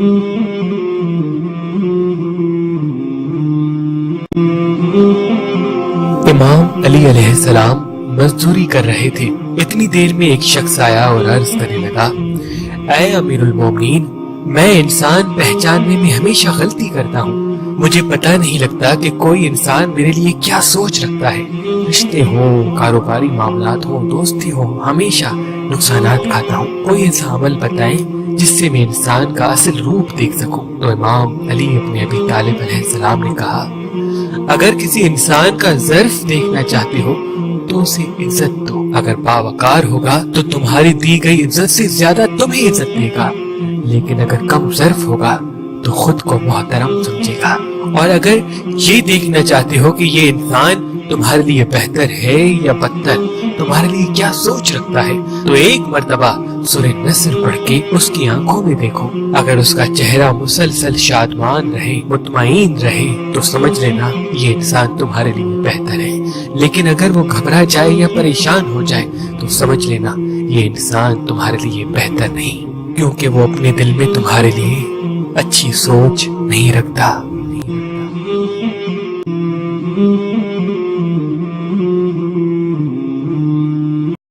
امام علی علیہ السلام مزدوری کر رہے تھے۔ اتنی دیر میں ایک شخص آیا اور عرض کرنے لگا، اے امیر المومنین، میں انسان پہچاننے میں ہمیشہ غلطی کرتا ہوں۔ مجھے پتہ نہیں لگتا کہ کوئی انسان میرے لیے کیا سوچ رکھتا ہے۔ رشتے ہوں، کاروباری معاملات ہوں، دوستی ہوں، ہمیشہ نقصانات کھاتا ہوں۔ کوئی ایسا عمل بتائیں جس سے میں انسان کا اصل روپ دیکھ سکوں۔ تو امام علی اپنے ابی طالب علیہ السلام نے کہا، اگر کسی انسان کا ظرف دیکھنا چاہتے ہو تو اسے عزت دو۔ اگر باوقار ہوگا تو تمہاری دی گئی عزت سے زیادہ تمہیں عزت دے گا، لیکن اگر کم ظرف ہوگا تو خود کو محترم سمجھے گا۔ اور اگر یہ دیکھنا چاہتے ہو کہ یہ انسان تمہارے لیے بہتر ہے یا بدتر، تمہارے لیے کیا سوچ رکھتا ہے، تو ایک مرتبہ سورہ نصر پڑھ کے اس کی آنکھوں میں دیکھو۔ اگر اس کا چہرہ مسلسل شادمان رہے، مطمئن رہے، تو سمجھ لینا یہ انسان تمہارے لیے بہتر ہے۔ لیکن اگر وہ گھبرا جائے یا پریشان ہو جائے تو سمجھ لینا یہ انسان تمہارے لیے بہتر نہیں، کیونکہ وہ اپنے دل میں تمہارے لیے اچھی سوچ نہیں رکھتا۔